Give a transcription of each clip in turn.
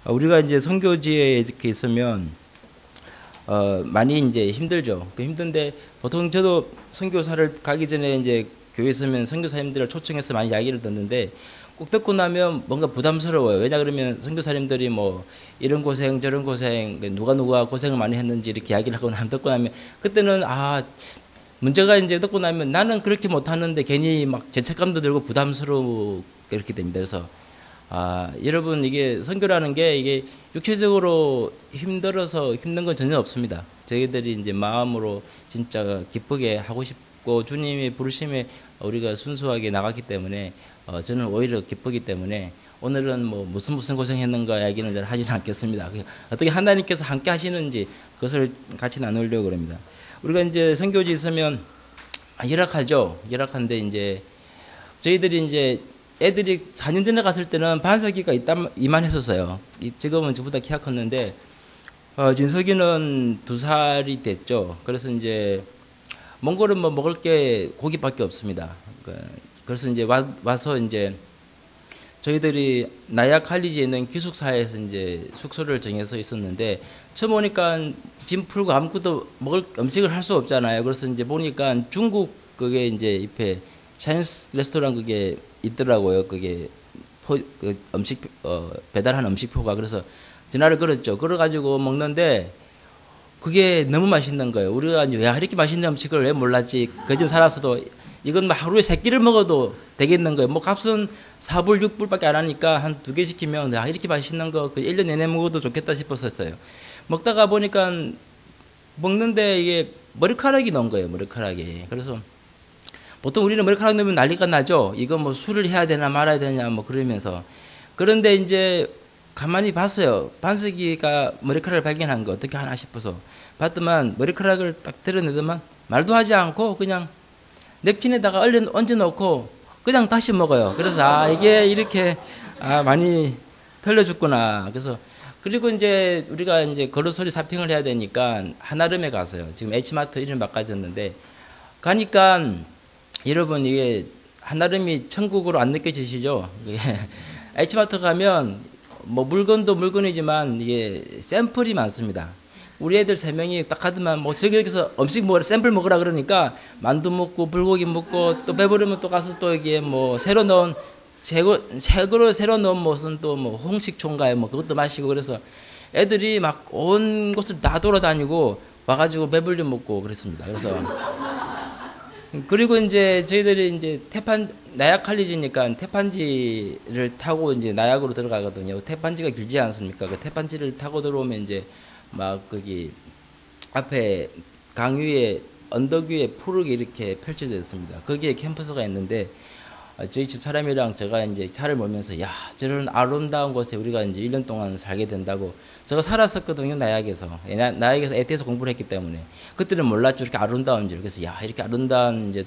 우리가 이제 선교지에 이렇게 있으면 많이 이제 힘들죠. 그 힘든데 보통 저도 선교사를 가기 전에 이제 교회 있으면 선교사님들을 초청해서 많이 이야기를 듣는데 꼭 듣고 나면 뭔가 부담스러워요. 왜냐 그러면 선교사님들이 뭐 이런 고생 저런 고생 누가 고생을 많이 했는지 이렇게 이야기를 하고 나면 듣고 나면 그때는 문제가 이제 듣고 나면 나는 그렇게 못하는데 괜히 막 죄책감도 들고 부담스러워 이렇게 됩니다. 그래서 여러분 이게 선교라는 게 이게 육체적으로 힘들어서 힘든 건 전혀 없습니다. 저희들이 이제 마음으로 진짜 기쁘게 하고 싶고 주님의 부르심에 우리가 순수하게 나갔기 때문에 저는 오히려 기쁘기 때문에 오늘은 뭐 무슨 고생했는가 이야기는 잘 하지는 않겠습니다. 어떻게 하나님께서 함께 하시는지 그것을 같이 나누려고 합니다. 우리가 이제 선교지 있으면 열악하죠. 열악한데 이제 저희들이 이제 애들이 4년 전에 갔을 때는 반석이가 이만했었어요. 지금은 저보다 키가 컸는데 진석이는 2살이 됐죠. 그래서 이제 몽골은 뭐 먹을 게 고기밖에 없습니다. 그래서 이제 와서 이제 저희들이 나약 할리지에 있는 기숙사에서 이제 숙소를 정해서 있었는데 처음 오니까 짐 풀고 아무것도 먹을 음식을 할 수 없잖아요. 그래서 이제 보니까 중국 그게 이제 옆에 차이니스 레스토랑 그게 있더라고요. 그게 그 음식 배달한 음식표가. 그래서 전화를 걸었죠. 걸어가지고 먹는데 그게 너무 맛있는 거예요. 우리가 이제 야 이렇게 맛있는 음식을 왜 몰랐지? 그전 살았어도 이건 뭐 하루에 3끼를 먹어도 되겠는 거예요. 뭐 값은 4불 6불밖에 안 하니까 한 2개 시키면 야 이렇게 맛있는 거 1년 내내 먹어도 좋겠다 싶었었어요. 먹다가 보니까 먹는데 이게 머리카락이 넣은 거예요. 머리카락이. 그래서 보통 우리는 머리카락 넣으면 난리가 나죠. 이거 뭐 술을 해야 되나 말아야 되냐 뭐 그러면서. 그런데 이제 가만히 봤어요. 반석이가 머리카락을 발견한 거 어떻게 하나 싶어서 봤더만 머리카락을 딱 드러내더만 말도 하지 않고 그냥 냅킨에다가 얼른 얹어놓고 그냥 다시 먹어요. 그래서 이게 이렇게 많이 털려줬구나. 그래서 그리고 이제 우리가 이제 걸어소리 사핑을 해야 되니까 한아름에 갔어요. 지금 H마트 이름 바꿔졌는데 가니까 여러분 이게 한아름이 천국으로 안 느껴지시죠? H마트 가면 뭐 물건도 물건이지만 이게 샘플이 많습니다. 우리 애들 3명이 딱 하더만 뭐 저기서 음식 먹으라 샘플 먹으라 그러니까 만두 먹고 불고기 먹고 또 배부르면 또 가서 또 이게 뭐 새로 넣은 새로 넣은 무슨 또 뭐 홍식초인가요 뭐 그것도 마시고 그래서 애들이 막 온 곳을 다 돌아다니고 와가지고 배불리 먹고 그랬습니다. 그래서 그리고 이제 저희들이 이제 나약 할리지니까 태판지를 타고 이제 나약으로 들어가거든요. 태판지가 길지 않습니까? 그 태판지를 타고 들어오면 이제 막 거기 앞에 강 위에 언덕 위에 푸르게 이렇게 펼쳐져 있습니다. 거기에 캠퍼스가 있는데 저희 집 사람이랑 제가 이제 차를 몰면서 야 저런 아름다운 곳에 우리가 이제 1년 동안 살게 된다고 제가 살았었거든요. 나약에서 에테에서 공부를 했기 때문에 그때는 몰랐죠. 이렇게 아름다운 줄. 그래서 야 이렇게 아름다운 이제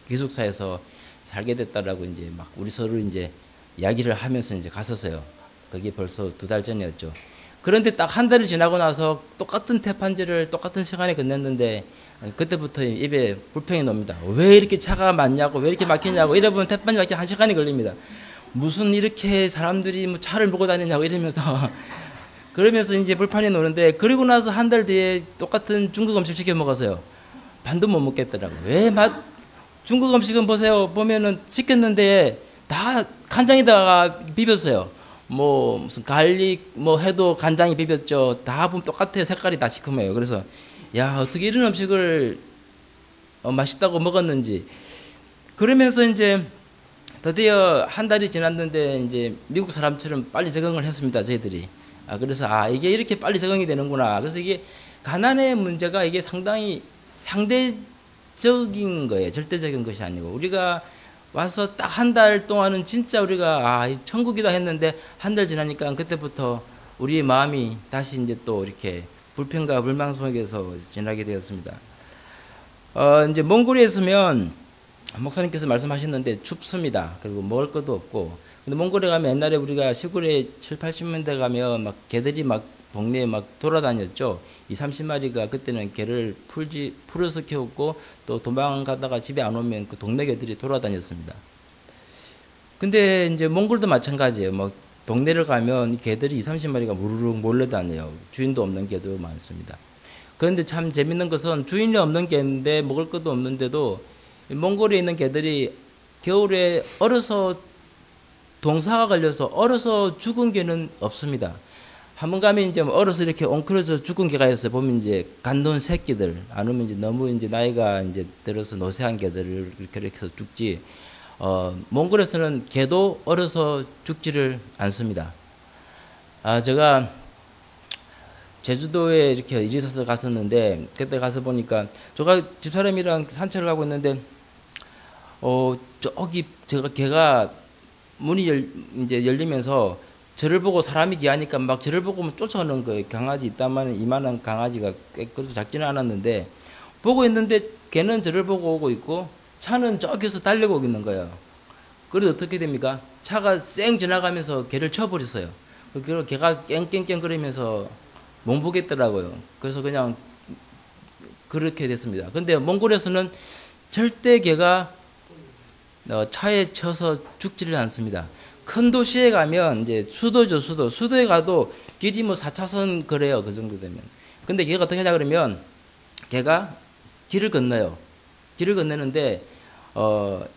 기숙사에서 살게 됐다라고 이제 막 우리 서로 이제 이야기를 하면서 이제 갔었어요. 그게 벌써 2달 전이었죠. 그런데 딱 한 달이 지나고 나서 똑같은 태판지를 똑같은 시간에 건넸는데 그때부터 입에 불평이 납니다. 왜 이렇게 차가 많냐고 왜 이렇게 막히냐고 이러면 태판지 막히 1시간이 걸립니다. 무슨 이렇게 사람들이 뭐 차를 몰고 다니냐고 이러면서 그러면서 이제 불판이 노는데 그리고 나서 한 달 뒤에 똑같은 중국 음식 시켜 먹어서요. 반도 못 먹겠더라고요. 왜 중국 음식은 보면은 시켰는데 다 간장에다가 비볐어요. 뭐 무슨 갈릭 뭐 해도 간장이 비볐죠. 다 보면 똑같아요. 색깔이 다 시커매요. 그래서 야 어떻게 이런 음식을 맛있다고 먹었는지 그러면서 이제 드디어 한 달이 지났는데 이제 미국 사람처럼 빨리 적응을 했습니다. 저희들이. 그래서 이게 이렇게 빨리 적응이 되는구나. 그래서 이게 가난의 문제가 이게 상당히 상대적인 거예요. 절대적인 것이 아니고 우리가 와서 딱 한 달 동안은 진짜 우리가 천국이다 했는데 한 달 지나니까 그때부터 우리의 마음이 다시 이제 또 이렇게 불평과 불만 속에서 지나게 되었습니다. 이제 몽골에 있으면 목사님께서 말씀하셨는데 춥습니다. 그리고 먹을 것도 없고. 근데 몽골에 가면 옛날에 우리가 시골에 7, 80년대 가면 막 개들이 막 동네에 막 돌아다녔죠. 2, 30마리가 그때는 개를 풀어서 키웠고 또 도망가다가 집에 안 오면 그 동네 개들이 돌아다녔습니다. 근데 이제 몽골도 마찬가지예요. 뭐 동네를 가면 개들이 2, 30마리가 무르륵 몰려다녀요. 주인도 없는 개도 많습니다. 그런데 참 재밌는 것은 주인이 없는 개인데 먹을 것도 없는데도 몽골에 있는 개들이 겨울에 얼어서 동사가 걸려서 얼어서 죽은 개는 없습니다. 한번 가면 이제 얼어서 이렇게 엉클어서 죽은 개가 있어요. 보면 이제 간돈 새끼들, 아니면 이제 너무 이제 나이가 이제 들어서 노쇠한 개들을 이렇게 해서 죽지. 몽골에서는 개도 얼어서 죽지를 않습니다. 제가 제주도에 이렇게 일이 있어서 갔었는데, 그때 가서 보니까 제가 집사람이랑 산책을 하고 있는데, 저기 제가 개가 문이 이제 열리면서 저를 보고 사람이 귀하니까 막 저를 보고 쫓아오는 거예요. 강아지 있다만 이만한 강아지가 그래도 작지는 않았는데 보고 있는데 걔는 저를 보고 오고 있고 차는 저기서 달려오고 있는 거예요. 그래도 어떻게 됩니까? 차가 쌩 지나가면서 걔를 쳐버렸어요. 그리고 걔가 깽깽깽 거리면서 못 보겠더라고요. 그래서 그냥 그렇게 됐습니다. 근데 몽골에서는 절대 걔가 차에 쳐서 죽지를 않습니다. 큰 도시에 가면 이제 수도죠, 수도. 수도에 가도 길이 뭐 4차선 그래요. 그 정도 되면. 근데 걔가 어떻게 하냐 그러면 걔가 길을 건너요. 길을 건너는데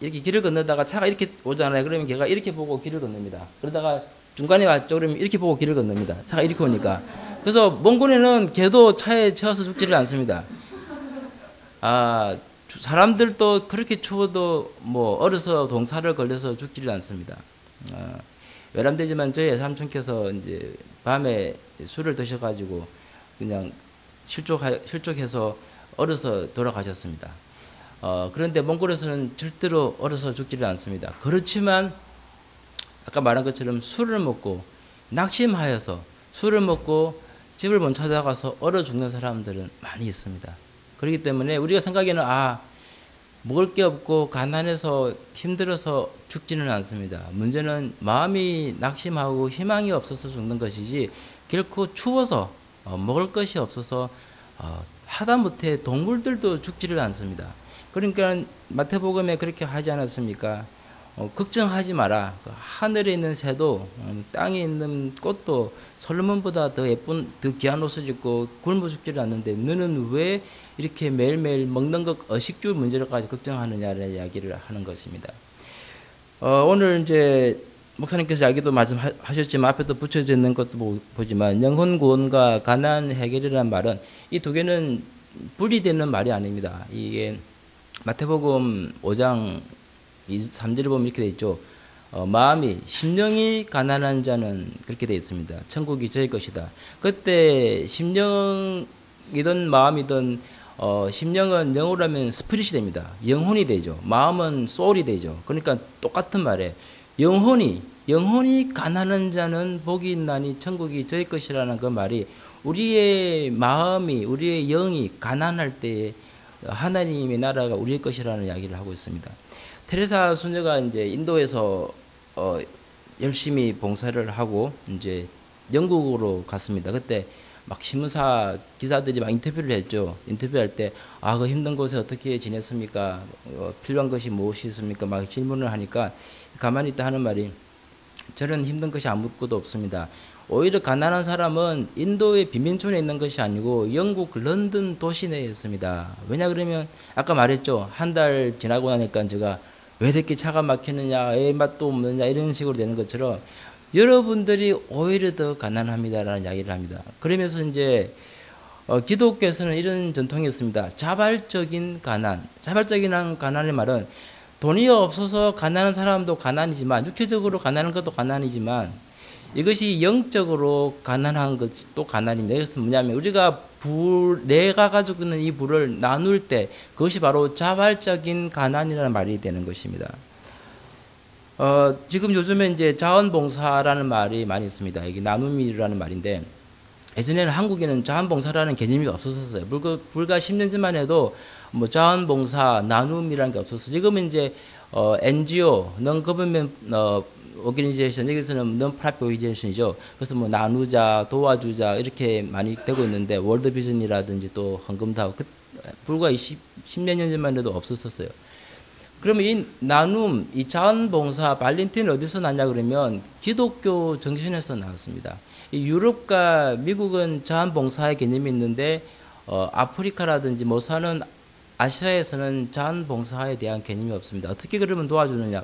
이렇게 길을 건너다가 차가 이렇게 오잖아요. 그러면 걔가 이렇게 보고 길을 건넙니다. 그러다가 중간에 왔죠. 그러면 이렇게 보고 길을 건넙니다. 차가 이렇게 오니까. 그래서 몽골에는 걔도 차에 쳐서 죽지를 않습니다. 사람들도 그렇게 추워도 뭐 얼어서 동사를 걸려서 죽지를 않습니다. 외람되지만 저희 삼촌께서 이제 밤에 술을 드셔가지고 그냥 실족해서 얼어서 돌아가셨습니다. 그런데 몽골에서는 절대로 얼어서 죽지를 않습니다. 그렇지만 아까 말한 것처럼 술을 먹고 낙심하여서 술을 먹고 집을 못 찾아가서 얼어 죽는 사람들은 많이 있습니다. 그렇기 때문에 우리가 생각에는 먹을 게 없고 가난해서 힘들어서 죽지는 않습니다. 문제는 마음이 낙심하고 희망이 없어서 죽는 것이지 결코 추워서 먹을 것이 없어서 하다못해 동물들도 죽지를 않습니다. 그러니까 마태복음에 그렇게 하지 않았습니까? 걱정하지 마라. 하늘에 있는 새도 땅에 있는 꽃도 솔로몬보다 더 예쁜 더 귀한 옷을 입고 굶어 죽지를 않는데 너는 왜 이렇게 매일매일 먹는 것 의식주 문제로까지 걱정하느냐는 이야기를 하는 것입니다. 오늘 이제 목사님께서 이야기도 말씀하셨지만 앞에도 붙여져 있는 것도 보지만 영혼 구원과 가난 해결이라는 말은 이 두 개는 분리되는 말이 아닙니다. 이게 마태복음 5장 3절을 보면 이렇게 되어 있죠. 마음이 심령이 가난한 자는 그렇게 되어 있습니다. 천국이 저의 것이다. 그때 심령이든 마음이든 심령은 영어로 하면 스피릿이 됩니다. 영혼이 되죠. 마음은 소울이 되죠. 그러니까 똑같은 말에 영혼이 가난한 자는 복이 있나니 천국이 저의 것이라는 그 말이 우리의 마음이 우리의 영이 가난할 때 하나님의 나라가 우리의 것이라는 이야기를 하고 있습니다. 테레사 수녀가 이제 인도에서 열심히 봉사를 하고 이제 영국으로 갔습니다. 그때 막 신문사 기자들이 막 인터뷰를 했죠. 인터뷰할 때 그 힘든 곳에 어떻게 지냈습니까? 필요한 것이 무엇이 있습니까? 막 질문을 하니까 가만히 있다 하는 말이 저는 힘든 것이 아무것도 없습니다. 오히려 가난한 사람은 인도의 빈민촌에 있는 것이 아니고 영국 런던 도시 내에 있습니다. 왜냐 그러면 아까 말했죠. 한 달 지나고 나니까 제가 왜 이렇게 차가 막히느냐, 왜 맛도 없느냐 이런 식으로 되는 것처럼 여러분들이 오히려 더 가난합니다라는 이야기를 합니다. 그러면서 이제 기독교에서는 이런 전통이 있습니다. 자발적인 가난. 자발적인 가난의 말은 돈이 없어서 가난한 사람도 가난이지만 육체적으로 가난한 것도 가난이지만 이것이 영적으로 가난한 것이 또 가난입니다. 이것은 뭐냐면 우리가 내가 가지고 있는 이 부를 나눌 때 그것이 바로 자발적인 가난이라는 말이 되는 것입니다. 지금 요즘에 이제 자원봉사라는 말이 많이 있습니다. 이게 나눔이라는 말인데 예전에는 한국에는 자원봉사라는 개념이 없었어요. 불과 10년 전만 해도 뭐 자원봉사, 나눔이라는 게 없었어요. 지금은 이제 NGO, Non-Government Organization, 여기서는 Non-Profit Organization이죠. 그래서 뭐 나누자, 도와주자 이렇게 많이 되고 있는데 월드비전이라든지 또 헌금도 하고 불과 10몇 년 전만 해도 없었어요. 그러면 이 나눔, 이 자원봉사, 발렌티는 어디서 났냐 그러면 기독교 정신에서 나왔습니다. 이 유럽과 미국은 자원봉사의 개념이 있는데 아프리카라든지 못 사는 아시아에서는 자원봉사에 대한 개념이 없습니다. 어떻게 그러면 도와주느냐?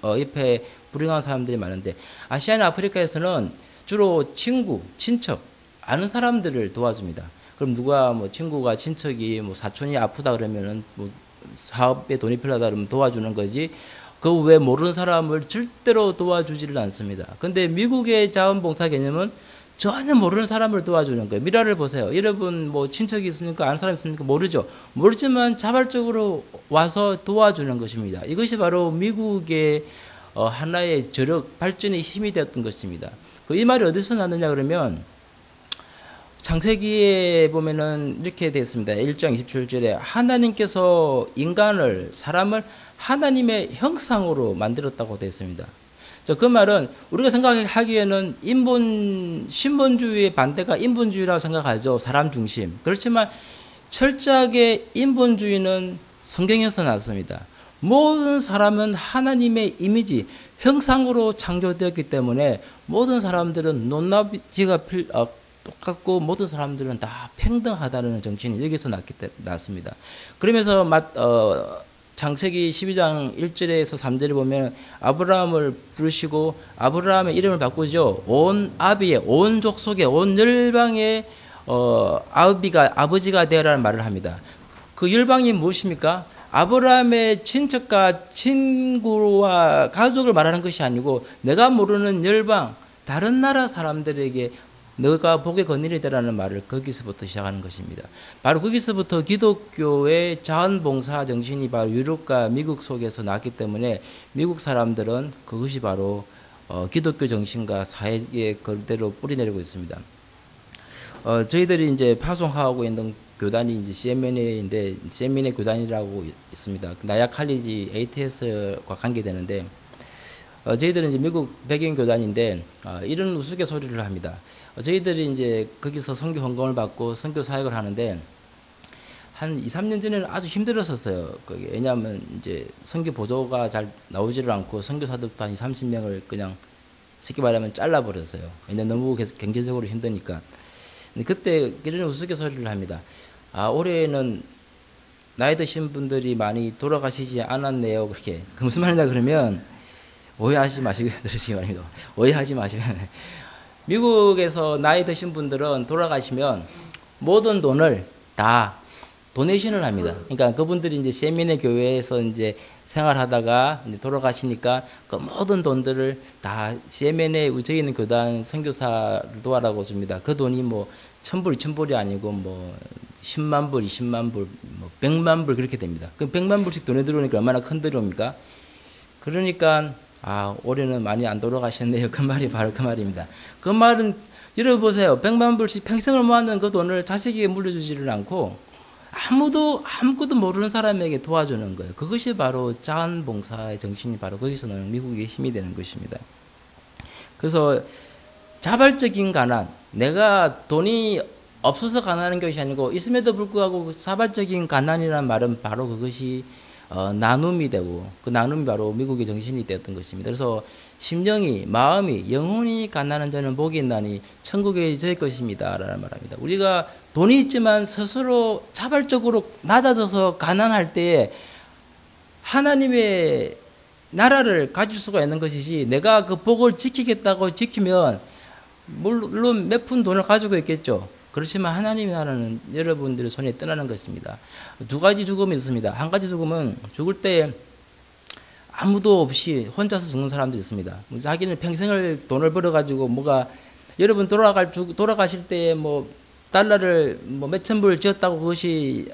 옆에 불행한 사람들이 많은데 아시아나 아프리카에서는 주로 친구, 친척, 아는 사람들을 도와줍니다. 그럼 누가 뭐 친구가 친척이 뭐 사촌이 아프다 그러면은 뭐 사업에 돈이 필요하다 그러면 도와주는 거지. 그 외 모르는 사람을 절대로 도와주지를 않습니다. 근데 미국의 자원봉사 개념은 전혀 모르는 사람을 도와주는 거예요. 미라를 보세요. 여러분 뭐 친척이 있습니까? 아는 사람이 있습니까? 모르죠. 모르지만 자발적으로 와서 도와주는 것입니다. 이것이 바로 미국의 하나의 저력 발전의 힘이 되었던 것입니다. 이 말이 어디서 났느냐 그러면 창세기에 보면은 이렇게 되어 있습니다. 1장 27절에 하나님께서 인간을, 사람을 하나님의 형상으로 만들었다고 되어 있습니다. 그 말은 우리가 생각하기에는 신본주의의 반대가 인본주의라고 생각하죠. 사람 중심. 그렇지만 철저하게 인본주의는 성경에서 나왔습니다. 모든 사람은 하나님의 이미지, 형상으로 창조되었기 때문에 모든 사람들은 논리가 똑같고 모든 사람들은 다 평등하다는 정신이 여기서 났습니다. 그러면서 창세기 12장 1절에서 3절에 보면 아브라함을 부르시고 아브라함의 이름을 바꾸죠. 온 아비의, 온 족속의, 온 열방의 아버지가 되어라는 말을 합니다. 그 열방이 무엇입니까? 아브라함의 친척과 친구와 가족을 말하는 것이 아니고 내가 모르는 열방, 다른 나라 사람들에게 너가 복의 거닐이 되라는 말을 거기서부터 시작하는 것입니다. 바로 거기서부터 기독교의 자원봉사 정신이 바로 유럽과 미국 속에서 났기 때문에 미국 사람들은 그것이 바로 기독교 정신과 사회에 그대로 뿌리내리고 있습니다. 저희들이 이제 파송하고 있는 교단이 이제 CMNA인데 CMNA 교단이라고 있습니다. 나야 칼리지 ATS과 관계되는데 저희들은 이제 미국 백인 교단인데 이런 우스갯소리를 합니다. 저희들이 이제 거기서 선교 헌금을 받고 선교 사역을 하는데 한 2, 3년 전에는 아주 힘들었었어요. 왜냐하면 이제 선교 보조가 잘 나오지를 않고 선교사들부터 한 2, 30명을 그냥 쉽게 말하면 잘라버렸어요. 왜냐하면 너무 경제적으로 힘드니까. 근데 그때 이런 우스갯소리를 합니다. 올해는 나이 드신 분들이 많이 돌아가시지 않았네요. 그렇게. 그 무슨 말이냐 그러면 오해하지 마시고 들으시기 바랍니다. 오해하지 마시고. 미국에서 나이 드신 분들은 돌아가시면 모든 돈을 다 도네이션을 합니다. 그러니까 그분들이 이제 세미네 교회에서 이제 생활하다가 이제 돌아가시니까 그 모든 돈들을 다 세미네 저희 있는 교단 선교사를 도와라고 줍니다. 그 돈이 뭐 1,000불, 2,000불이 아니고 뭐 10만 불, 20만 불, 뭐 100만 불 그렇게 됩니다. 그럼 100만 불씩 돈에 들어오니까 얼마나 큰 돈이 옵니까? 그러니까 올해는 많이 안 돌아가셨네요. 그 말이 바로 그 말입니다. 그 말은 여러분 보세요. 100만 불씩 평생을 모았는 그 돈을 자식에게 물려주지를 않고 아무것도 모르는 사람에게 도와주는 거예요. 그것이 바로 자원봉사의 정신이 바로 거기서 나오는 미국의 힘이 되는 것입니다. 그래서 자발적인 가난, 내가 돈이 없어서 가난한 것이 아니고 있음에도 불구하고 자발적인 가난이라는 말은 바로 그것이 나눔이 되고 그 나눔이 바로 미국의 정신이 되었던 것입니다. 그래서 심령이, 마음이, 영혼이 가난한 자는 복이 있나니 천국에 저의 것입니다 라는 말합니다. 우리가 돈이 있지만 스스로 자발적으로 낮아져서 가난할 때에 하나님의 나라를 가질 수가 있는 것이지 내가 그 복을 지키겠다고 지키면 물론 몇 푼 돈을 가지고 있겠죠. 그렇지만 하나님의 나라는 여러분들의 손에 떠나는 것입니다. 두 가지 죽음이 있습니다. 한 가지 죽음은 죽을 때 아무도 없이 혼자서 죽는 사람들이 있습니다. 자기는 평생을 돈을 벌어가지고 여러분 돌아가실 때 뭐 달러를 뭐 몇천 불 지었다고 그것이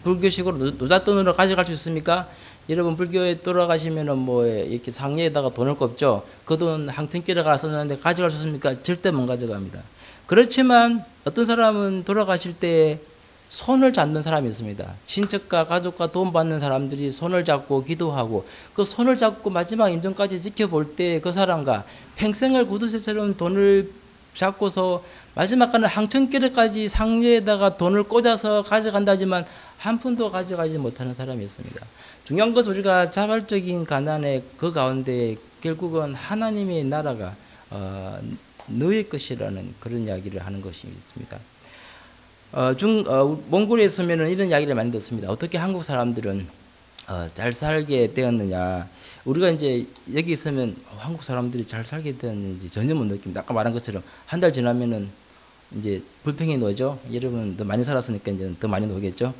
불교식으로 노잣돈으로 가져갈 수 있습니까? 여러분 불교에 돌아가시면은 뭐 이렇게 상례에다가 돈을 꼽죠. 그 돈 항천길에 가서 썼는데 가져갈 수 있습니까? 절대 못 가져갑니다. 그렇지만 어떤 사람은 돌아가실 때 손을 잡는 사람이 있습니다. 친척과 가족과 도움 받는 사람들이 손을 잡고 기도하고 그 손을 잡고 마지막 임종까지 지켜볼 때 그 사람과 평생을 구두쇠처럼 돈을 잡고서 마지막에는 항천길에까지 상류에다가 돈을 꽂아서 가져간다지만 한 푼도 가져가지 못하는 사람이었습니다. 중요한 것은 우리가 자발적인 가난의 그 가운데 결국은 하나님의 나라가 너의 것이라는 그런 이야기를 하는 것이 있습니다. 몽골에 있으면 이런 이야기를 많이 듣습니다. 어떻게 한국 사람들은 잘 살게 되었느냐. 우리가 이제 여기 있으면 한국 사람들이 잘 살게 되었는지 전혀 못 느낍니다. 아까 말한 것처럼 한 달 지나면은 이제 불평이 나죠. 여러분 더 많이 살았으니까 이제 더 많이 나오겠죠.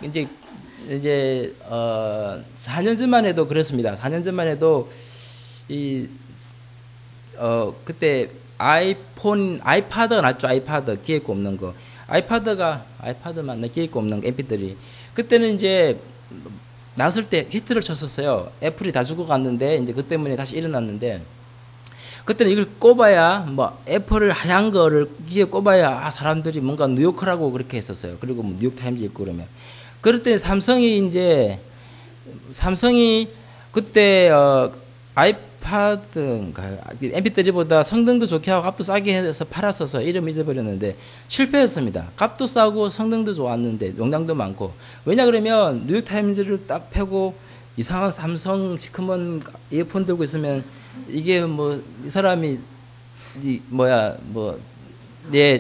이제 4년 전만 해도 그랬습니다. 4년 전만 해도 그때 아이파드가 났죠. 아이파드 기획고 없는 거. 아이파드만 기획고 없는 거, MP3. 그때는 이제 나왔을 때 히트를 쳤었어요. 애플이 다 죽어갔는데 이제 그 때문에 다시 일어났는데 그때는 이걸 꼽아야 뭐 애플을 하얀 거를 귀에 꼽아야 사람들이 뭔가 뉴요커라고 그렇게 했었어요. 그리고 뭐 뉴욕 타임즈 읽고 그러면 그럴 때 삼성이 그때 아이파드인가요? MP3보다 성능도 좋게 하고 값도 싸게 해서 팔았어서 이름 잊어버렸는데 실패했습니다. 값도 싸고 성능도 좋았는데 용량도 많고 왜냐 그러면 뉴욕 타임즈를 딱 펴고 이상한 삼성 시커먼 이어폰 들고 있으면 이게 뭐 이 사람이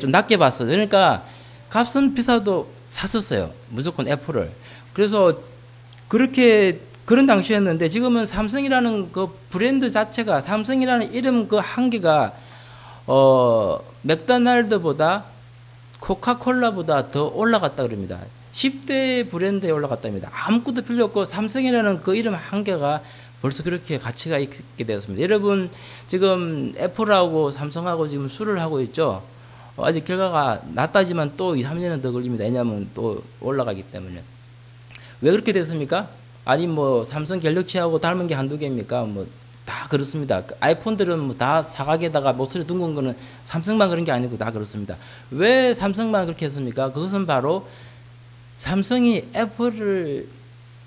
좀 낮게 봤어. 그러니까 값은 비싸도 샀었어요. 무조건 애플을. 그래서 그런 당시였는데 지금은 삼성이라는 그 브랜드 자체가 삼성이라는 이름 그 한계가 맥도날드보다 코카콜라보다 더 올라갔다 그럽니다. 10대 브랜드에 올라갔답니다. 아무것도 필요 없고 삼성이라는 그 이름 한계가 벌써 그렇게 가치가 있게 되었습니다. 여러분 지금 애플하고 삼성하고 지금 수를 하고 있죠. 아직 결과가 낮다지만 또 2, 3년은 더 걸립니다. 왜냐하면 또 올라가기 때문에. 왜 그렇게 됐습니까? 아니 뭐 삼성 갤럭시하고 닮은 게 한두 개입니까? 뭐 다 그렇습니다. 아이폰들은 뭐 다 사각에다가 목소리 둥근 거는 삼성만 그런 게 아니고 다 그렇습니다. 왜 삼성만 그렇게 했습니까? 그것은 바로 삼성이 애플을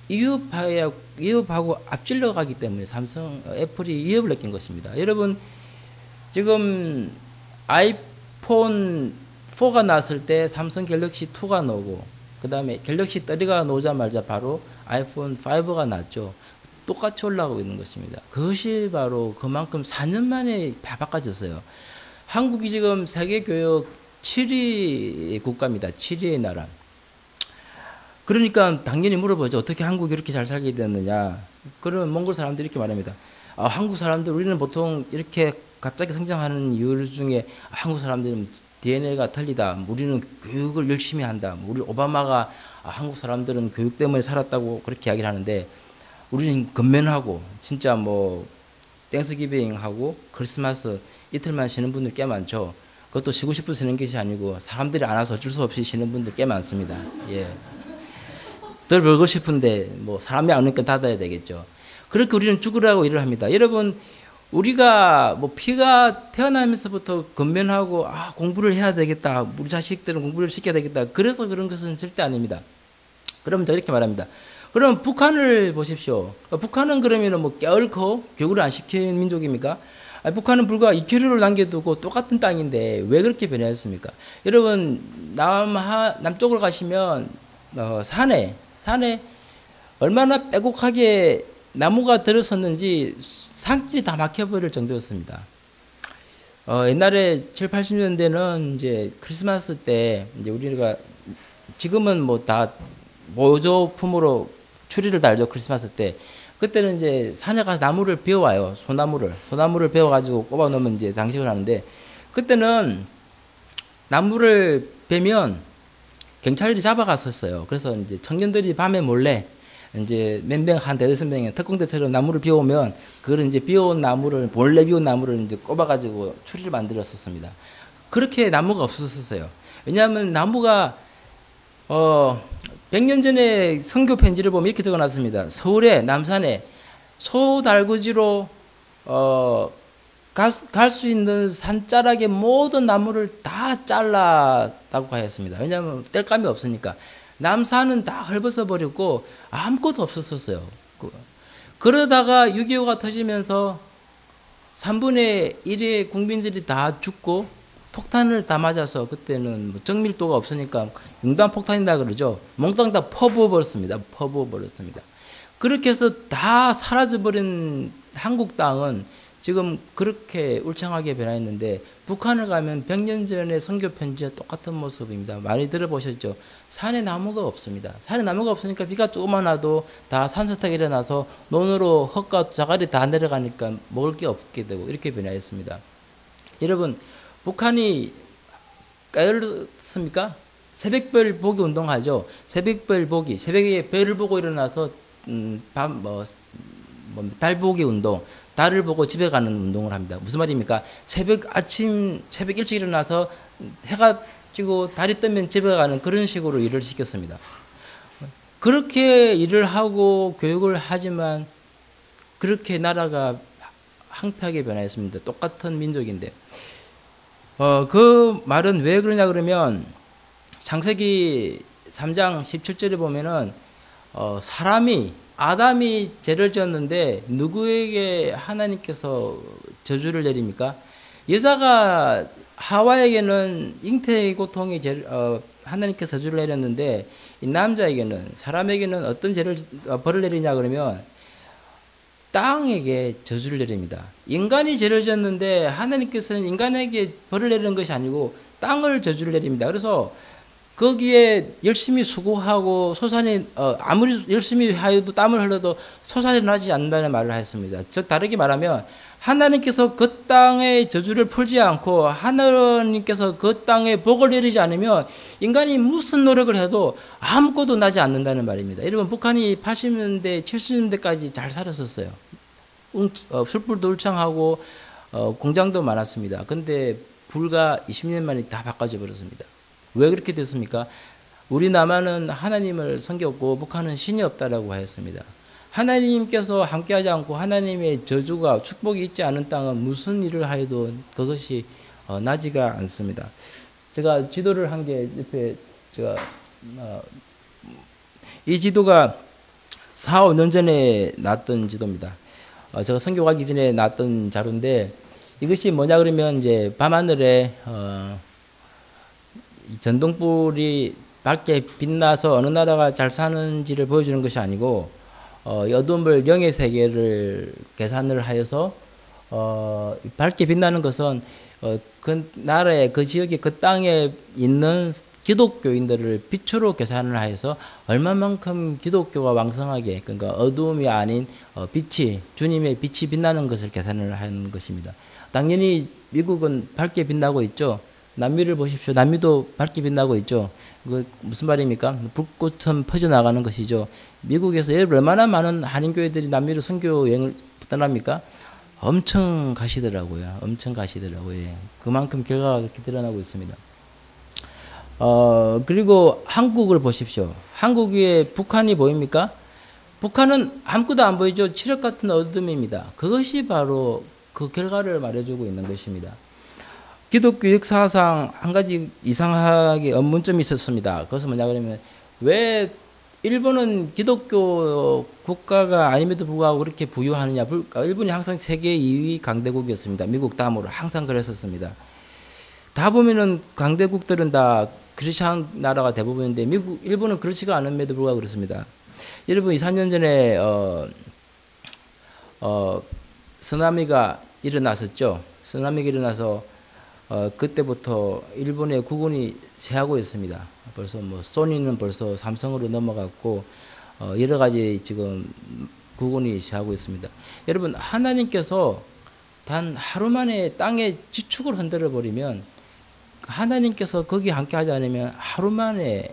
위협하고 앞질러 가기 때문에 애플이 위협을 느낀 것입니다. 여러분 지금 아이폰 4가 나왔을 때 삼성 갤럭시 2가 나오고 그 다음에 갤럭시 3가 나오자마자 바로 아이폰 5가 나왔죠. 똑같이 올라가고 있는 것입니다. 그것이 바로 그만큼 4년 만에 바꿔졌어요. 한국이 지금 세계교역 7위 국가입니다. 7위의 나라. 그러니까 당연히 물어보죠. 어떻게 한국이 이렇게 잘 살게 됐느냐. 그러면 몽골 사람들이 이렇게 말합니다. 한국 사람들 우리는 보통 이렇게 갑자기 성장하는 이유 중에 한국 사람들은 DNA가 틀리다. 우리는 교육을 열심히 한다. 우리 오바마가 한국 사람들은 교육 때문에 살았다고 그렇게 이야기를 하는데 우리는 건면하고 진짜 뭐 땡스기빙하고 크리스마스 이틀만 쉬는 분들 꽤 많죠. 그것도 쉬고 싶어서 쉬는 것이 아니고 사람들이 안 와서 어쩔 수 없이 쉬는 분들 꽤 많습니다. 예. 덜 벌고 싶은데 뭐 사람이 안 오니까 닫아야 되겠죠. 그렇게 우리는 죽으라고 일을 합니다. 여러분 우리가 뭐 피가 태어나면서부터 건면하고 공부를 해야 되겠다. 우리 자식들은 공부를 시켜야 되겠다. 그래서 그런 것은 절대 아닙니다. 그러면 저 이렇게 말합니다. 그럼 북한을 보십시오. 북한은 그러면 뭐 깨얼코 교육을 안 시킨 민족입니까? 북한은 불과 2km를 남겨두고 똑같은 땅인데 왜 그렇게 변했습니까? 여러분 남쪽으로 가시면 산에 얼마나 빼곡하게 나무가 들어섰는지 산길이 다 막혀버릴 정도였습니다. 옛날에 7, 80년대는 이제 크리스마스 때 이제 우리가 지금은 뭐 다 보조품으로 추리를 달죠. 크리스마스 때. 그때는 이제 산에 가서 나무를 베어와요. 소나무를 베어가지고 꼽아 놓으면 이제 장식을 하는데 그때는 나무를 베면 경찰이 잡아갔었어요. 그래서 이제 청년들이 밤에 몰래 이제 몇 명, 한 5-6명이 특공대처럼 나무를 비워오면 그걸 이제 몰래 비운 나무를 이제 꼽아가지고 추리를 만들었었습니다. 그렇게 나무가 없었어요. 왜냐하면 나무가 100년 전에 선교 편지를 보면 이렇게 적어놨습니다. 서울의 남산에 소달구지로 갈 수 있는 산자락의 모든 나무를 다 잘랐다고 하였습니다. 왜냐하면 뗄감이 없으니까. 남산은 다 헐벗어 버렸고 아무것도 없었어요. 그러다가 6.25가 터지면서 3분의 1의 국민들이 다 죽고 폭탄을 다 맞아서 그때는 뭐 정밀도가 없으니까 융단 폭탄이다 그러죠. 몽땅 다 퍼부어버렸습니다. 퍼부어버렸습니다. 그렇게 해서 다 사라져버린 한국 땅은 지금 그렇게 울창하게 변화했는데 북한을 가면 100년 전의 선교 편지와 똑같은 모습입니다. 많이 들어보셨죠? 산에 나무가 없습니다. 산에 나무가 없으니까 비가 조금만 와도 다 산사태가 일어나서 논으로 흙과 자갈이 다 내려가니까 먹을 게 없게 되고 이렇게 변화했습니다. 여러분 북한이 까였습니까? 새벽별 보기 운동하죠. 새벽별 보기, 새벽에 별을 보고 일어나서 달 보기 운동, 달을 보고 집에 가는 운동을 합니다. 무슨 말입니까? 새벽 일찍 일어나서 해가 지고 달이 뜨면 집에 가는 그런 식으로 일을 시켰습니다. 그렇게 일을 하고 교육을 하지만 그렇게 나라가 황폐하게 변화했습니다. 똑같은 민족인데. 그 말은 왜 그러냐 그러면 창세기 3장 17절에 보면은 아담이 죄를 지었는데 누구에게 하나님께서 저주를 내립니까? 여자가 하와에게는 잉태의 고통이 하나님께서 저주를 내렸는데 이 남자에게는 사람에게는 어떤 벌을 내리냐 그러면 땅에게 저주를 내립니다. 인간이 죄를 지었는데 하나님께서는 인간에게 벌을 내리는 것이 아니고 땅을 저주를 내립니다. 그래서 거기에 열심히 수고하고 소산이 아무리 열심히 하여도 땀을 흘려도 소산이 나지 않는다는 말을 했습니다. 즉 다르게 말하면 하나님께서 그 땅의 저주를 풀지 않고 하나님께서 그 땅에 복을 내리지 않으면 인간이 무슨 노력을 해도 아무것도 나지 않는다는 말입니다. 여러분 북한이 80년대 70년대까지 잘 살았었어요. 숯불도 울창하고 공장도 많았습니다. 근데 불과 20년 만에 다 바꿔져 버렸습니다. 왜 그렇게 됐습니까? 우리 남한은 하나님을 섬겼고 북한은 신이 없다라고 하였습니다. 하나님께서 함께하지 않고 하나님의 저주가 축복이 있지 않은 땅은 무슨 일을 하여도 그것이 나지가 않습니다. 제가 지도를 한 게 옆에 이 지도가 4, 5년 전에 났던 지도입니다. 제가 선교 가기 전에 났던 자료인데 이것이 뭐냐 그러면 이제 밤하늘에 전등불이 밝게 빛나서 어느 나라가 잘 사는지를 보여주는 것이 아니고 어둠을 영의 세계를 계산을 하여서 밝게 빛나는 것은 그 나라의 그 지역의 그 땅에 있는 기독교인들을 빛으로 계산을 하여서 얼마만큼 기독교가 왕성하게 그러니까 어두움이 아닌 빛이 주님의 빛이 빛나는 것을 계산을 하는 것입니다. 당연히 미국은 밝게 빛나고 있죠. 남미를 보십시오. 남미도 밝게 빛나고 있죠. 그 무슨 말입니까? 불꽃처럼 퍼져나가는 것이죠. 미국에서 얼마나 많은 한인교회들이 남미로 선교 여행을 떠납니까? 엄청 가시더라고요. 엄청 가시더라고요. 그만큼 결과가 그렇게 드러나고 있습니다. 그리고 한국을 보십시오. 한국 위에 북한이 보입니까? 북한은 아무것도 안 보이죠. 칠흑 같은 어둠입니다. 그것이 바로 그 결과를 말해주고 있는 것입니다. 기독교 역사상 한 가지 이상하게 의문점이 있었습니다. 그것은 뭐냐 그러면 왜 일본은 기독교 국가가 아님에도 불구하고 그렇게 부유하느냐. 일본이 항상 세계 2위 강대국이었습니다. 미국 다음으로 항상 그랬었습니다. 다 보면은 강대국들은 다 크리스천 나라가 대부분인데 일본은 그렇지가 않음에도 불구하고 그렇습니다. 여러분 2, 3년 전에 쓰나미가 일어났었죠. 쓰나미가 일어나서 그때부터 일본의 국운이 쇠하고 있습니다. 벌써 뭐 소니는 벌써 삼성으로 넘어갔고 여러 가지 지금 국운이 쇠하고 있습니다. 여러분 하나님께서 단 하루 만에 땅의 지축을 흔들어 버리면 하나님께서 거기 함께하지 않으면 하루 만에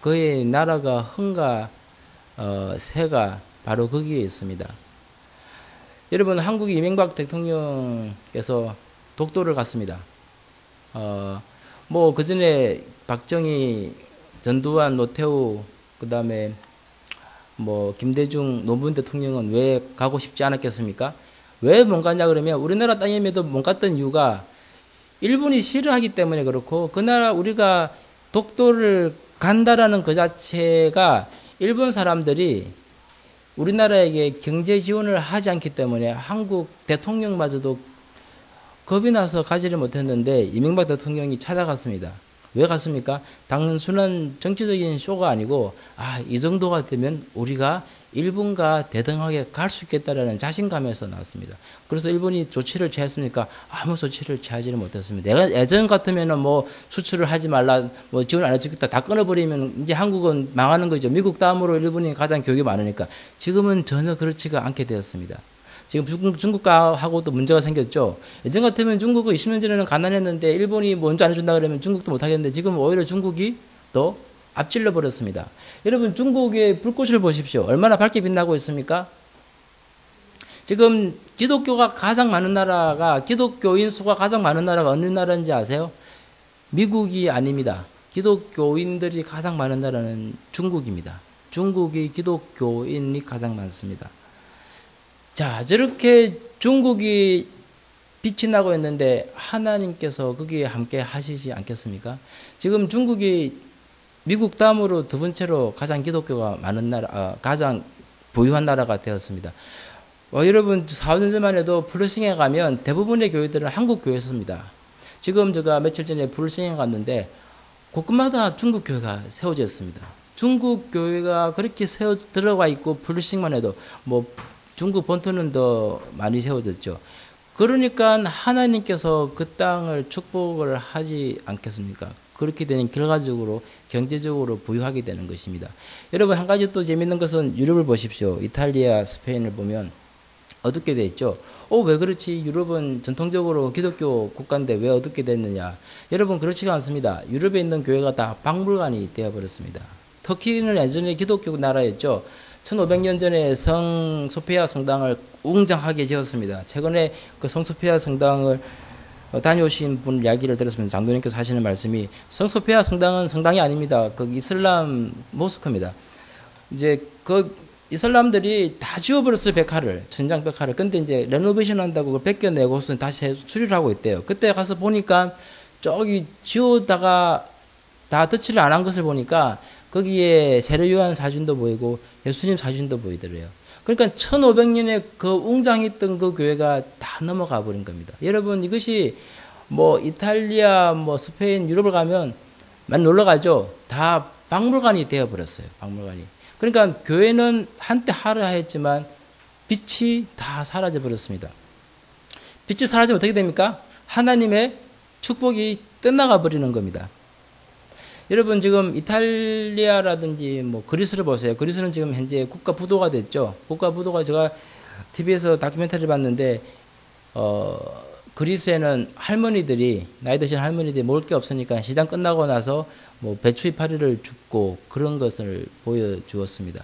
그의 나라가 흥과 새가 바로 거기에 있습니다. 여러분 한국 이명박 대통령께서 독도를 갔습니다. 뭐 그 전에 박정희, 전두환, 노태우, 그 다음에 뭐 김대중, 노무현 대통령은 왜 가고 싶지 않았겠습니까? 왜 못 갔냐 그러면 우리나라 땅임에도 못 갔던 이유가 일본이 싫어하기 때문에 그렇고 그 나라 우리가 독도를 간다라는 그 자체가 일본 사람들이 우리나라에게 경제 지원을 하지 않기 때문에 한국 대통령마저도 겁이 나서 가지를 못했는데 이명박 대통령이 찾아갔습니다. 왜 갔습니까? 단순한 정치적인 쇼가 아니고 이 정도가 되면 우리가 일본과 대등하게 갈 수 있겠다라는 자신감에서 나왔습니다. 그래서 일본이 조치를 취했습니까? 아무 조치를 취하지는 못했습니다. 내가 예전 같으면은 뭐 수출을 하지 말라, 뭐 지원 안 해주겠다, 다 끊어버리면 이제 한국은 망하는 거죠. 미국 다음으로 일본이 가장 교육이 많으니까. 지금은 전혀 그렇지가 않게 되었습니다. 지금 중국하고도 문제가 생겼죠. 예전 같으면 중국은 20년 전에는 가난했는데 일본이 먼저 안 해준다 그러면 중국도 못 하겠는데 지금 오히려 중국이 더 앞질러 버렸습니다. 여러분 중국의 불꽃을 보십시오. 얼마나 밝게 빛나고 있습니까? 지금 기독교가 가장 많은 나라가, 기독교인 수가 가장 많은 나라가 어느 나라인지 아세요? 미국이 아닙니다. 기독교인들이 가장 많은 나라는 중국입니다. 중국이 기독교인이 가장 많습니다. 자, 저렇게 중국이 빛이 나고 있는데 하나님께서 거기에 함께 하시지 않겠습니까? 지금 중국이 미국 다음으로 두 번째로 가장 기독교가 많은 나라, 가장 부유한 나라가 되었습니다. 여러분 4년 전만 해도 플러싱에 가면 대부분의 교회들은 한국 교회였습니다. 지금 제가 며칠 전에 플러싱에 갔는데 곳곳마다 중국 교회가 세워져 있습니다. 중국 교회가 그렇게 들어가 있고 플러싱만 해도 뭐 중국 본토는 더 많이 세워졌죠. 그러니까 하나님께서 그 땅을 축복을 하지 않겠습니까? 그렇게 되는 결과적으로 경제적으로 부유하게 되는 것입니다. 여러분 한 가지 또 재밌는 것은 유럽을 보십시오. 이탈리아, 스페인을 보면 어둡게 돼 있죠. 왜 그렇지? 유럽은 전통적으로 기독교 국가인데 왜 어둡게 됐느냐? 여러분 그렇지가 않습니다. 유럽에 있는 교회가 다 박물관이 되어버렸습니다. 터키는 예전에 기독교 나라였죠. 1500년 전에 성 소피아 성당을 웅장하게 지었습니다. 최근에 그 성 소피아 성당을 다녀오신 분 이야기를 들었습니다. 장로님께서 하시는 말씀이 성 소피아 성당은 성당이 아닙니다. 그 이슬람 모스크입니다. 이제 그 이슬람들이 다 지워버렸어요. 백화를, 천장 백화를. 근데 이제 레노베이션 한다고 그걸 벗겨내고서 다시 수리를 하고 있대요. 그때 가서 보니까 저기 지우다가 다 덧칠을 안 한 것을 보니까 거기에 세례 요한 사진도 보이고 예수님 사진도 보이더래요. 그러니까 1500년에 그 웅장했던 그 교회가 다 넘어가 버린 겁니다. 여러분 이것이 뭐 이탈리아, 뭐 스페인, 유럽을 가면 많이 놀러 가죠. 다 박물관이 되어 버렸어요. 박물관이. 그러니까 교회는 한때 화려했지만 빛이 다 사라져 버렸습니다. 빛이 사라지면 어떻게 됩니까? 하나님의 축복이 떠나가 버리는 겁니다. 여러분 지금 이탈리아라든지 뭐 그리스를 보세요. 그리스는 지금 현재 국가 부도가 됐죠. 국가 부도가 제가 TV에서 다큐멘터리를 봤는데 그리스에는 할머니들이 나이 드신 할머니들이 먹을 게 없으니까 시장 끝나고 나서 뭐 배추 이파리를 줍고 그런 것을 보여주었습니다.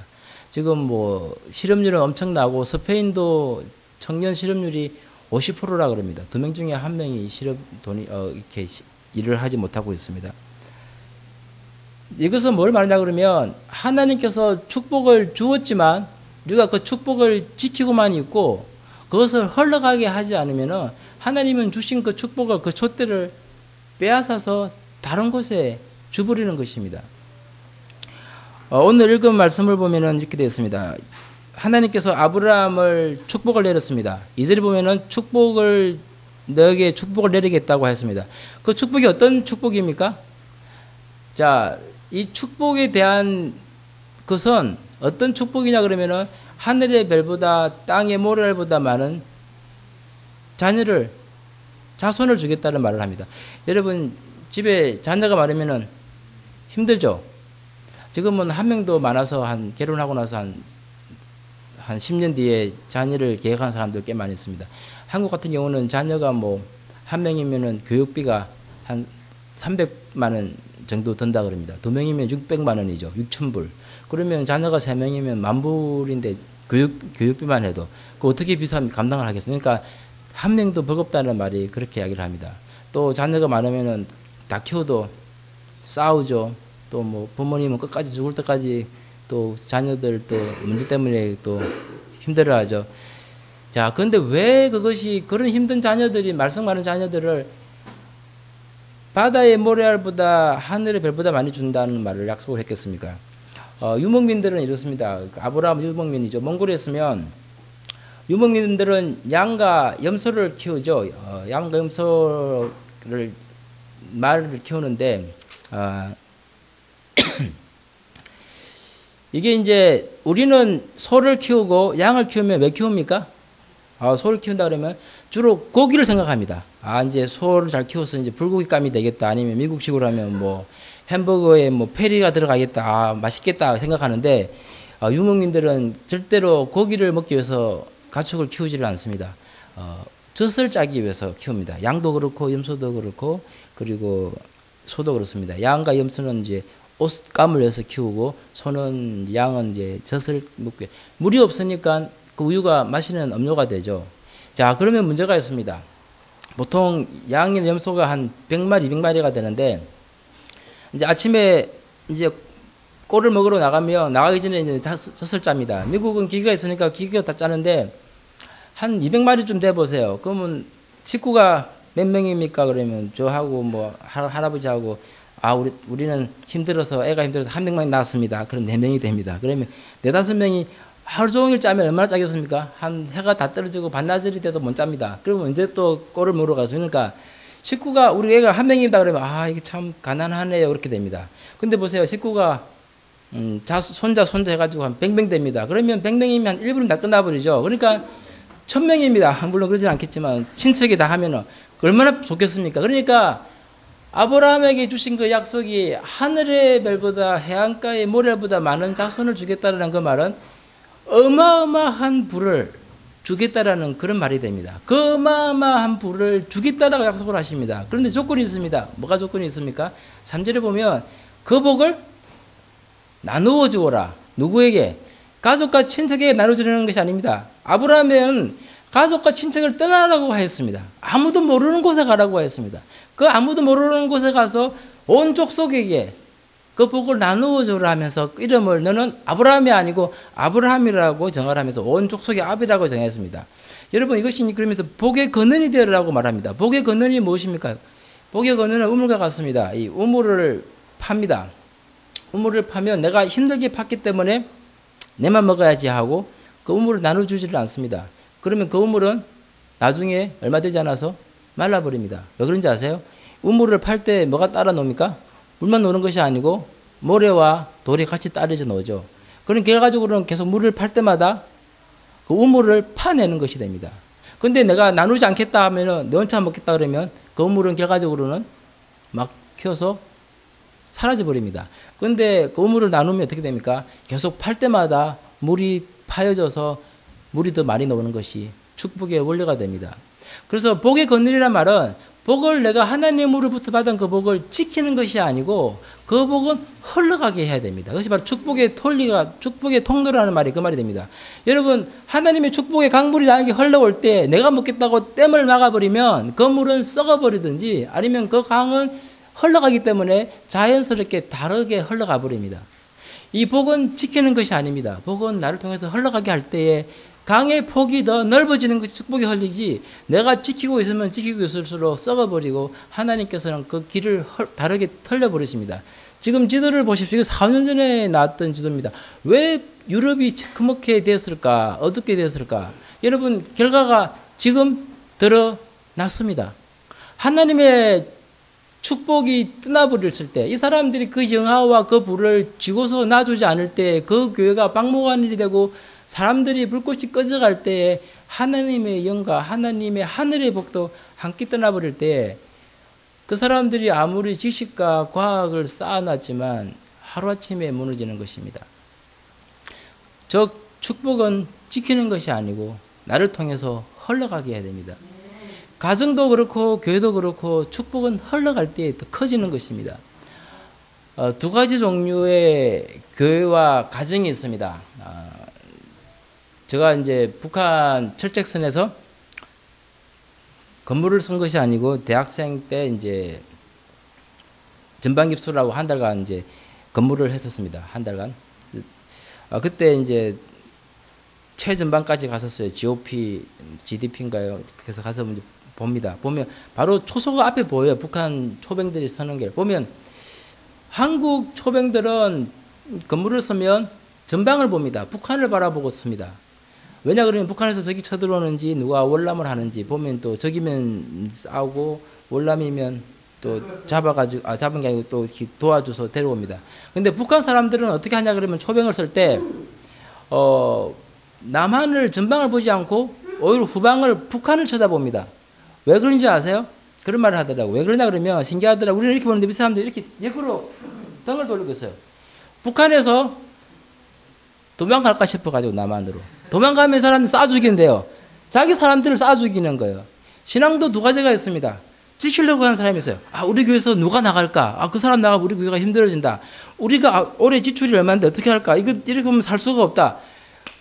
지금 뭐 실업률은 엄청나고 스페인도 청년 실업률이 50%라 그럽니다. 2명 중에 1명이 이렇게 일을 하지 못하고 있습니다. 이것은 뭘 말하냐 그러면 하나님께서 축복을 주었지만 우리가 그 축복을 지키고만 있고 그것을 흘러가게 하지 않으면 하나님은 주신 그 축복을 그 촛대를 빼앗아서 다른 곳에 주버리는 것입니다. 오늘 읽은 말씀을 보면 이렇게 되어 있습니다. 하나님께서 아브라함을 축복을 내렸습니다. 2절에 보면은 너에게 축복을 내리겠다고 했습니다. 그 축복이 어떤 축복입니까? 자, 이 축복에 대한 것은 어떤 축복이냐 그러면은 하늘의 별보다 땅의 모래알보다 많은 자손을 주겠다는 말을 합니다. 여러분 집에 자녀가 많으면은 힘들죠. 지금은 한 명도 많아서 결혼하고 나서 한 10년 뒤에 자녀를 계획하는 사람들 꽤 많이 있습니다. 한국 같은 경우는 자녀가 뭐 한 명이면은 교육비가 한 300만 원 정도 든다 그럽니다. 2명이면 600만 원이죠. 6,000불. 그러면 자녀가 3명이면 10,000불인데 교육비만 해도 그 어떻게 감당을 하겠습니까? 그러니까 한 명도 버겁다는 말이 그렇게 이야기를 합니다. 또 자녀가 많으면은 다 키워도 싸우죠. 또 뭐 부모님은 끝까지 죽을 때까지 또 자녀들 또 문제 때문에 또 힘들어하죠. 자, 그런데 왜 그것이 그런 힘든 자녀들이 말썽 많은 자녀들을 바다의 모래알보다 하늘의 별보다 많이 준다는 말을 약속을 했겠습니까? 유목민들은 이렇습니다. 아브라함 유목민이죠. 몽골에 있으면 유목민들은 양과 염소를 키우죠. 양과 염소를 말을 키우는데 이게 이제 우리는 소를 키우고 양을 키우면 왜 키웁니까? 소를 키운다 그러면 주로 고기를 생각합니다. 이제 소를 잘 키워서 이제 불고기감이 되겠다. 아니면 미국식으로 하면 뭐 햄버거에 뭐 페리가 들어가겠다. 맛있겠다 생각하는데 유목민들은 절대로 고기를 먹기 위해서 가축을 키우지를 않습니다. 젖을 짜기 위해서 키웁니다. 양도 그렇고 염소도 그렇고 그리고 소도 그렇습니다. 양과 염소는 이제 옷감을 위해서 키우고 소는 양은 이제 젖을 먹게 물이 없으니까 그 우유가 마시는 음료가 되죠. 자, 그러면 문제가 있습니다. 보통 양이나 염소가 한 100마리, 200마리가 되는데 이제 아침에 이제 꼴을 먹으러 나가면 나가기 전에 이제 젖을 짭니다. 미국은 기계가 있으니까 기계가 다 짜는데 한 200마리쯤 돼 보세요. 그러면 식구가 몇 명입니까? 그러면 저하고 뭐 할아버지하고 우리는 힘들어서 애가 힘들어서 한 명만 낳았습니다. 그럼 4명이 됩니다. 그러면 4-5명이 하루 종일 짜면 얼마나 짜겠습니까? 한 해가 다 떨어지고 반나절이 돼도 못 짭니다. 그러면 언제 또 꼴을 먹으러 가서 그러니까 식구가 우리 애가 한 명이다 그러면 이게 참 가난하네요 그렇게 됩니다. 근데 보세요. 식구가 손자 해가지고 한 100명 됩니다. 그러면 100명이면 한 1분이면 다 끝나버리죠. 그러니까 1000명입니다. 물론 그러진 않겠지만 친척이 다 하면은 얼마나 좋겠습니까? 그러니까 아브라함에게 주신 그 약속이 하늘의 별보다 해안가의 모래보다 많은 자손을 주겠다는 그 말은 어마어마한 부를 주겠다라는 그런 말이 됩니다. 그 어마어마한 부를 주겠다라고 약속을 하십니다. 그런데 조건이 있습니다. 뭐가 조건이 있습니까? 3절에 보면 그 복을 나누어 주어라. 누구에게? 가족과 친척에게 나눠주는 것이 아닙니다. 아브라함은 가족과 친척을 떠나라고 하였습니다. 아무도 모르는 곳에 가라고 하였습니다. 그 아무도 모르는 곳에 가서 온 족속에게 그 복을 나누어 주라 하면서 이름을 너는 아브라함이 아니고 아브라함이라고 정하라면서 온 족속의 아비라고 정했습니다. 여러분 이것이 그러면서 복의 근원이 되라고 말합니다. 복의 근원이 무엇입니까? 복의 근원은 우물과 같습니다. 이 우물을 팝니다. 우물을 파면 내가 힘들게 팠기 때문에 내만 먹어야지 하고 그 우물을 나눠주지를 않습니다. 그러면 그 우물은 나중에 얼마 되지 않아서 말라버립니다. 왜 그런지 아세요? 우물을 팔 때 뭐가 따라 놓습니까? 물만 놓는 것이 아니고 모래와 돌이 같이 따르져 놓죠. 그런 결과적으로는 계속 물을 팔 때마다 그 우물을 파내는 것이 됩니다. 근데 내가 나누지 않겠다 하면은 너 혼자 먹겠다 그러면 그 우물은 결과적으로는 막혀서 사라져 버립니다. 근데 그 우물을 나누면 어떻게 됩니까? 계속 팔 때마다 물이 파여져서 물이 더 많이 나오는 것이 축복의 원리가 됩니다. 그래서 복의 근원이란 말은 복을 내가 하나님으로부터 받은 그 복을 지키는 것이 아니고 그 복은 흘러가게 해야 됩니다. 그것이 바로 축복의 통로라는 말이 그 말이 됩니다. 여러분 하나님의 축복의 강물이 나에게 흘러올 때 내가 먹겠다고 댐을 막아버리면 그 물은 썩어버리든지 아니면 그 강은 흘러가기 때문에 자연스럽게 다르게 흘러가 버립니다. 이 복은 지키는 것이 아닙니다. 복은 나를 통해서 흘러가게 할 때에 강의 폭이 더 넓어지는 것이 축복이 흘리지 내가 지키고 있으면 지키고 있을수록 썩어버리고 하나님께서는 그 길을 다르게 털려버리십니다. 지금 지도를 보십시오. 4년 전에 나왔던 지도입니다. 왜 유럽이 시커멓게 되었을까? 어둡게 되었을까? 여러분 결과가 지금 드러났습니다. 하나님의 축복이 떠나버렸을 때 이 사람들이 그 영화와 그 불을 지고서 놔주지 않을 때 그 교회가 박목한일이 되고 사람들이 불꽃이 꺼져갈 때에 하나님의 영과 하나님의 하늘의 복도 함께 떠나버릴 때 그 사람들이 아무리 지식과 과학을 쌓아놨지만 하루아침에 무너지는 것입니다. 저 축복은 지키는 것이 아니고 나를 통해서 흘러가게 해야 됩니다. 가정도 그렇고 교회도 그렇고 축복은 흘러갈 때 더 커지는 것입니다. 두 가지 종류의 교회와 가정이 있습니다. 제가 이제 북한 철책선에서 건물을 쓴 것이 아니고 대학생 때 이제 전반깁수라고 한 달간 이제 건물을 했었습니다. 한 달간. 그때 이제 최전반까지 갔었어요. GDP인가요? 그래서 가서 이제 봅니다. 보면 바로 초소가 앞에 보여요. 북한 초병들이 서는 게. 보면 한국 초병들은 건물을 쓰면 전방을 봅니다. 북한을 바라보고 씁니다. 왜냐 그러면 북한에서 적이 쳐들어오는지 누가 월남을 하는지 보면 또 적이면 싸우고 월남이면 또 잡아가지고 잡은 게 아니고 또 도와줘서 데려옵니다. 근데 북한 사람들은 어떻게 하냐 그러면 초병을 쓸 때 남한을 전방을 보지 않고 오히려 후방을 북한을 쳐다봅니다. 왜 그런지 아세요? 그런 말을 하더라고. 왜 그러냐 그러면 신기하더라고. 우리는 이렇게 보는데 밑 사람들이 이렇게 역으로 등을 돌리고 있어요. 북한에서 도망갈까 싶어가지고 남한으로 도망가면 사람들 쏴 죽인대요. 자기 사람들을 쏴 죽이는 거예요. 신앙도 두 가지가 있습니다. 지키려고 하는 사람이 있어요. 우리 교회에서 누가 나갈까? 그 사람 나가면 우리 교회가 힘들어진다. 우리가 올해 지출이 얼마인데 어떻게 할까? 이렇게 보면 살 수가 없다.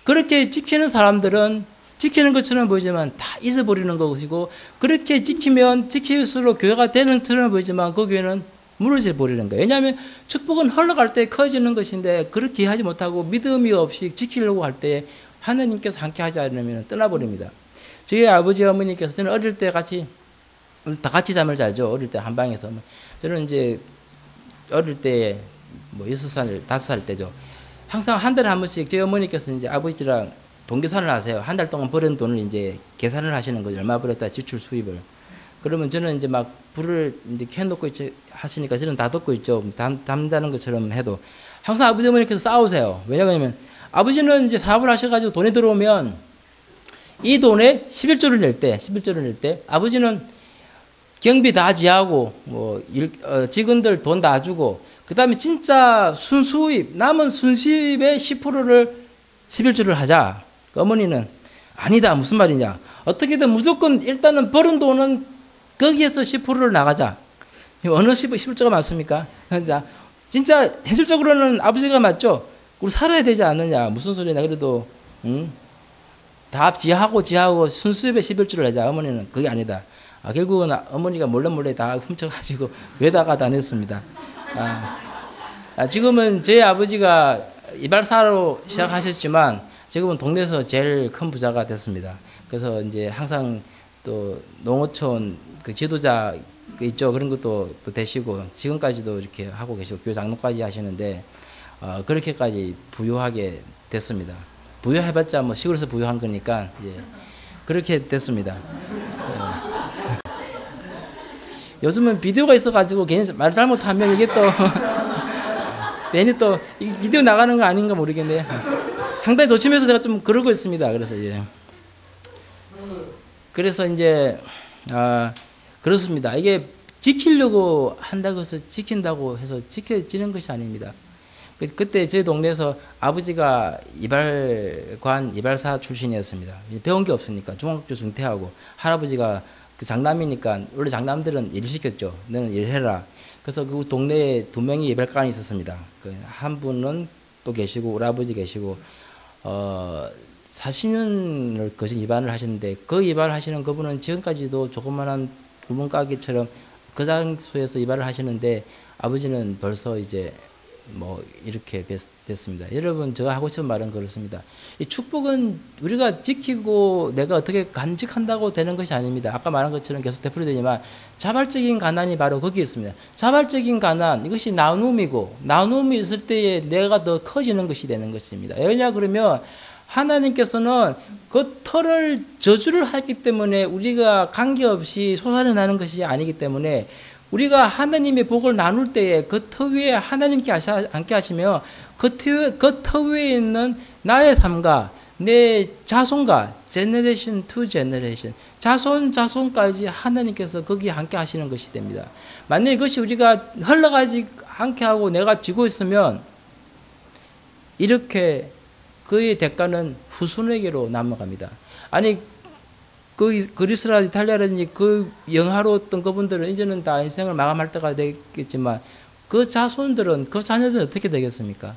그렇게 지키는 사람들은 지키는 것처럼 보이지만 다 잊어버리는 것이고, 그렇게 지키면 지킬수록 교회가 되는 것처럼 보이지만 그 교회는 무너져 버리는 거예요. 왜냐하면 축복은 흘러갈 때 커지는 것인데 그렇게 하지 못하고 믿음이 없이 지키려고 할 때 하나님께서 함께 하지 않으면 떠나버립니다. 저희 아버지 어머니께서 저는 어릴 때 다 같이 잠을 자죠. 어릴 때 한 방에서. 저는 이제 어릴 때 뭐 6살, 5살 때죠. 항상 한 달에 한 번씩 저희 어머니께서 이제 아버지랑 동계산을 하세요. 한 달 동안 버는 돈을 이제 계산을 하시는 거죠. 얼마 벌었다 지출 수입을. 그러면 저는 이제 막 불을 이제 켜놓고 하시니까 저는 다 듣고 있죠. 잠자는 것처럼 해도 항상 아버지 어머니께서 싸우세요. 왜냐하면 아버지는 이제 사업을 하셔가지고 돈이 들어오면 이 돈에 11조를 낼 때 아버지는 경비 다 지하고 직원들 돈 다 주고 그 다음에 진짜 순수입 남은 순수입의 10%를 11조를 하자. 어머니는 아니다. 무슨 말이냐. 어떻게든 무조건 일단은 벌은 돈은 거기에서 10%를 나가자. 어느 11조가 많습니까? 진짜 현실적으로는 아버지가 맞죠. 우리 살아야 되지 않느냐. 무슨 소리냐. 그래도 다 지하고 순수입의 11조를 내자. 어머니는 그게 아니다. 결국은 어머니가 몰래 다 훔쳐가지고 외다가 다 냈습니다. 지금은 제 아버지가 이발사로 시작하셨지만 지금은 동네에서 제일 큰 부자가 됐습니다. 그래서 이제 항상 또 농어촌 그 지도자 있죠. 그런 것도 또 되시고 지금까지도 이렇게 하고 계시고 교회 장로까지 하시는데 그렇게까지 부유하게 됐습니다. 부유해봤자 뭐 시골에서 부유한 거니까 그렇게 됐습니다. 요즘은 비디오가 있어가지고 괜히 말 잘못하면 이게 또 괜히 또 비디오 나가는 거 아닌가 모르겠네요. 상당히 조심해서 제가 좀 그러고 있습니다. 그래서 이제 그렇습니다. 이게 지키려고 한다고 해서 지킨다고 해서 지켜지는 것이 아닙니다. 그때 제 동네에서 아버지가 이발사 출신이었습니다. 배운 게 없으니까 중학교 중퇴하고 할아버지가 그 장남이니까 원래 장남들은 일 시켰죠. 너는 일해라. 그래서 그 동네에 2명이 이발관이 있었습니다. 한 분은 또 계시고 우리 아버지 계시고 40년을 거진 이발을 하시는데 그 이발을 하시는 그분은 지금까지도 조그만한 구멍가게처럼 그 장소에서 이발을 하시는데 아버지는 벌써 이제 뭐 이렇게 됐습니다. 여러분 제가 하고 싶은 말은 그렇습니다. 이 축복은 우리가 지키고 내가 어떻게 간직한다고 되는 것이 아닙니다. 아까 말한 것처럼 계속 되풀이되지만 자발적인 가난이 바로 거기에 있습니다. 자발적인 가난 이것이 나눔이고 나눔이 있을 때에 내가 더 커지는 것이 되는 것입니다. 왜냐 그러면 하나님께서는 그 털을 저주를 하기 때문에 우리가 관계없이 솟아나는 것이 아니기 때문에 우리가 하나님의 복을 나눌 때에 그 터 위에 하나님께 함께 하시며 그 터 위에 있는 나의 삶과 내 자손과 제너레이션 투 제너레이션 자손까지 하나님께서 거기에 함께 하시는 것이 됩니다. 만약에 이것이 우리가 흘러가지 않게 하고 내가 쥐고 있으면 이렇게 그의 대가는 후손에게로 넘어갑니다. 아니 그 그리스라 이탈리아라든지 그 영화로웠던 그분들은 이제는 다 인생을 마감할 때가 되겠지만 그 자손들은 그 자녀들은 어떻게 되겠습니까?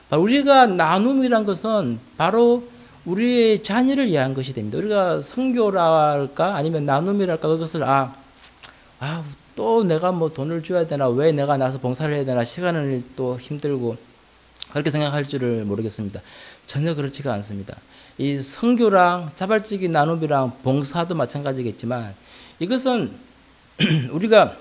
우리가 나눔이란 것은 바로 우리의 자녀를 위한 것이 됩니다. 우리가 선교랄까 아니면 나눔이랄까 그것을 또 내가 뭐 돈을 줘야 되나 왜 내가 나서 봉사를 해야 되나 시간을 또 힘들고 그렇게 생각할 줄을 모르겠습니다. 전혀 그렇지가 않습니다. 이 선교랑 자발적인 나눔이랑 봉사도 마찬가지겠지만 이것은 우리가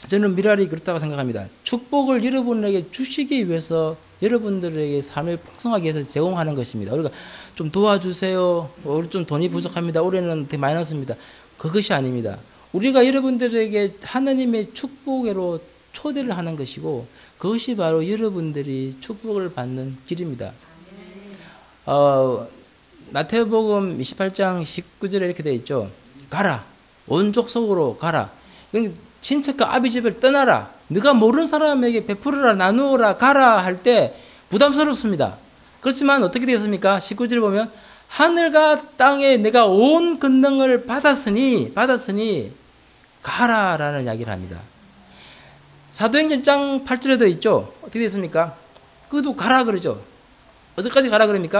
저는 미랄이 그렇다고 생각합니다. 축복을 여러분에게 주시기 위해서 여러분들에게 삶을 풍성하게 해서 제공하는 것입니다. 우리가 좀 도와주세요. 우리 좀 돈이 부족합니다. 올해는 되게 마이너스입니다. 그것이 아닙니다. 우리가 여러분들에게 하나님의 축복으로 초대를 하는 것이고 그것이 바로 여러분들이 축복을 받는 길입니다. 마태복음 28장 19절에 이렇게 되어 있죠. 가라. 온 족속으로 가라. 친척과 아비집을 떠나라. 네가 모르는 사람에게 베풀어라, 나누어라, 가라 할 때 부담스럽습니다. 그렇지만 어떻게 되겠습니까? 19절 보면 하늘과 땅에 내가 온 권능을 받았으니 가라라는 이야기를 합니다. 사도행전 1장 8절에도 있죠. 어떻게 됐습니까? 그도 가라 그러죠. 어디까지 가라 그럽니까?